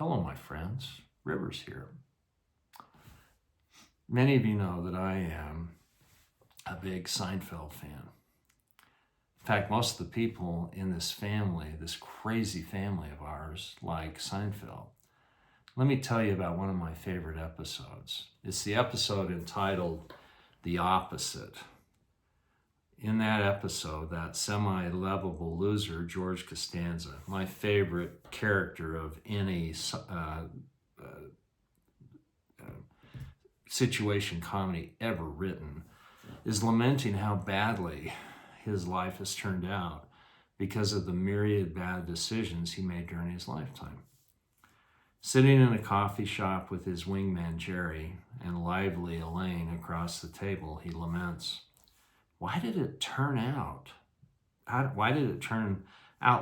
Hello, my friends. Rivers here. Many of you know that I am a big Seinfeld fan. In fact, most of the people in this family, this crazy family of ours, like Seinfeld. Let me tell you about one of my favorite episodes. It's the episode entitled The Opposite. In that episode, that semi-lovable loser, George Costanza, my favorite character of any situation comedy ever written, is lamenting how badly his life has turned out because of the myriad bad decisions he made during his lifetime. Sitting in a coffee shop with his wingman Jerry and lively Elaine across the table, he laments, why did it turn out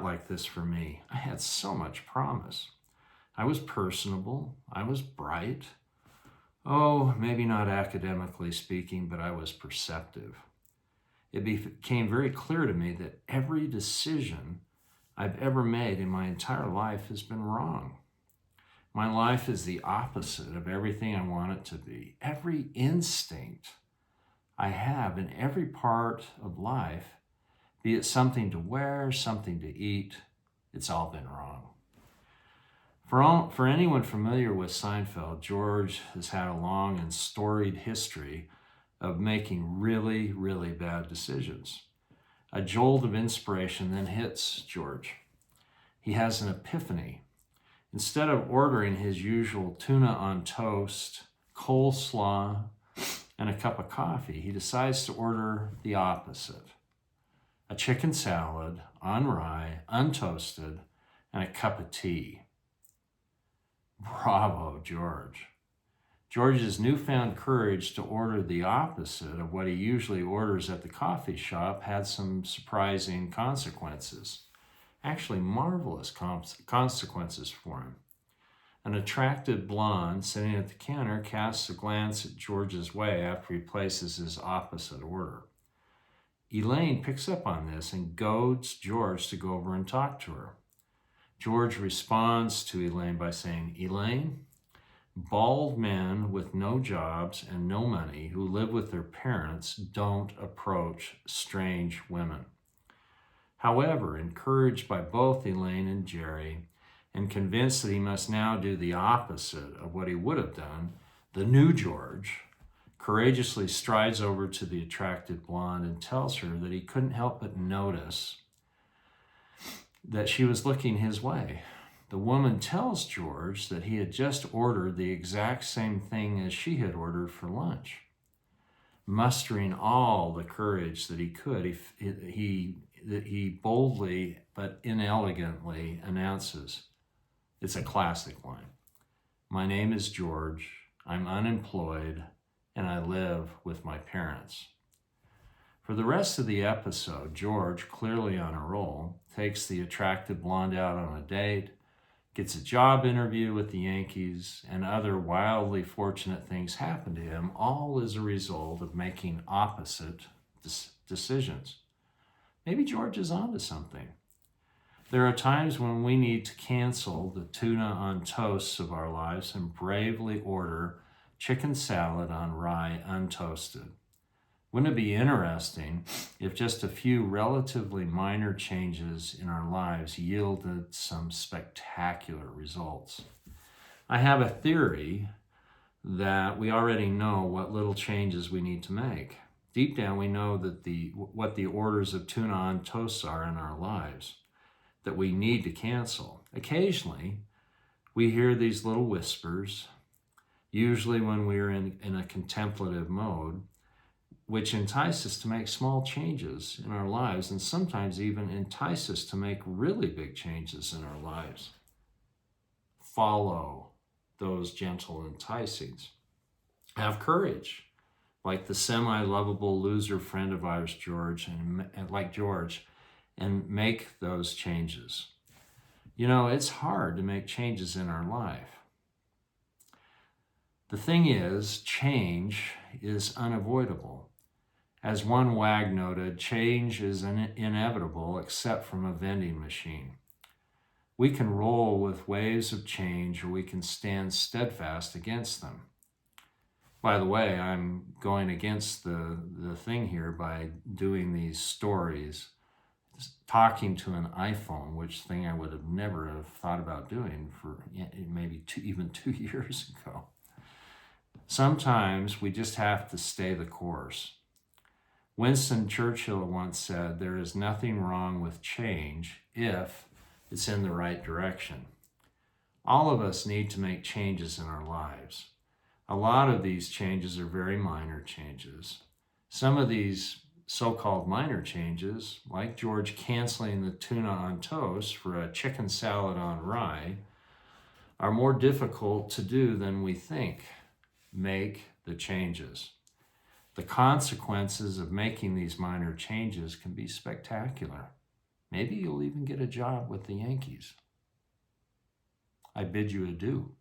like this for me? I had so much promise. I was personable. I was bright. Oh, maybe not academically speaking, but I was perceptive. It became very clear to me that every decision I've ever made in my entire life has been wrong. My life is the opposite of everything I want it to be. Every instinct I have in every part of life, be it something to wear, something to eat, it's all been wrong. For anyone familiar with Seinfeld, George has had a long and storied history of making really, really bad decisions. A jolt of inspiration then hits George. He has an epiphany. Instead of ordering his usual tuna on toast, coleslaw, and a cup of coffee, he decides to order the opposite. A chicken salad on rye, untoasted, and a cup of tea. Bravo, George. George's newfound courage to order the opposite of what he usually orders at the coffee shop had some surprising consequences. Actually, marvelous consequences for him. An attractive blonde sitting at the counter casts a glance at George's way after he places his opposite order. Elaine picks up on this and goads George to go over and talk to her. George responds to Elaine by saying, Elaine, bald men with no jobs and no money who live with their parents don't approach strange women. However, encouraged by both Elaine and Jerry, and convinced that he must now do the opposite of what he would have done, the new George courageously strides over to the attractive blonde and tells her that he couldn't help but notice that she was looking his way. The woman tells George that he had just ordered the exact same thing as she had ordered for lunch. Mustering all the courage that he could, he boldly but inelegantly announces, it's a classic line, my name is George, I'm unemployed, and I live with my parents. For the rest of the episode, George, clearly on a roll, takes the attractive blonde out on a date, gets a job interview with the Yankees, and other wildly fortunate things happen to him, all as a result of making opposite decisions. Maybe George is onto something. There are times when we need to cancel the tuna on toasts of our lives and bravely order chicken salad on rye untoasted. Wouldn't it be interesting if just a few relatively minor changes in our lives yielded some spectacular results? I have a theory that we already know what little changes we need to make. Deep down, we know that what the orders of tuna on toast are in our lives that we need to cancel. Occasionally, we hear these little whispers, usually when we're in a contemplative mode, which entice us to make small changes in our lives and sometimes even entice us to make really big changes in our lives. Follow those gentle enticings. Have courage, like the semi-lovable loser friend of ours, George, and make those changes. You know, it's hard to make changes in our life. The thing is, change is unavoidable. As one wag noted, change is inevitable except from a vending machine. We can roll with waves of change, or we can stand steadfast against them. By the way, I'm going against the thing here by doing these stories, talking to an iPhone, which thing I would have never have thought about doing for maybe even 2 years ago. Sometimes we just have to stay the course. Winston Churchill once said, "There is nothing wrong with change if it's in the right direction." All of us need to make changes in our lives. A lot of these changes are very minor changes. Some of these so-called minor changes, like George canceling the tuna on toast for a chicken salad on rye, are more difficult to do than we think. Make the changes. The consequences of making these minor changes can be spectacular. Maybe you'll even get a job with the Yankees. I bid you adieu.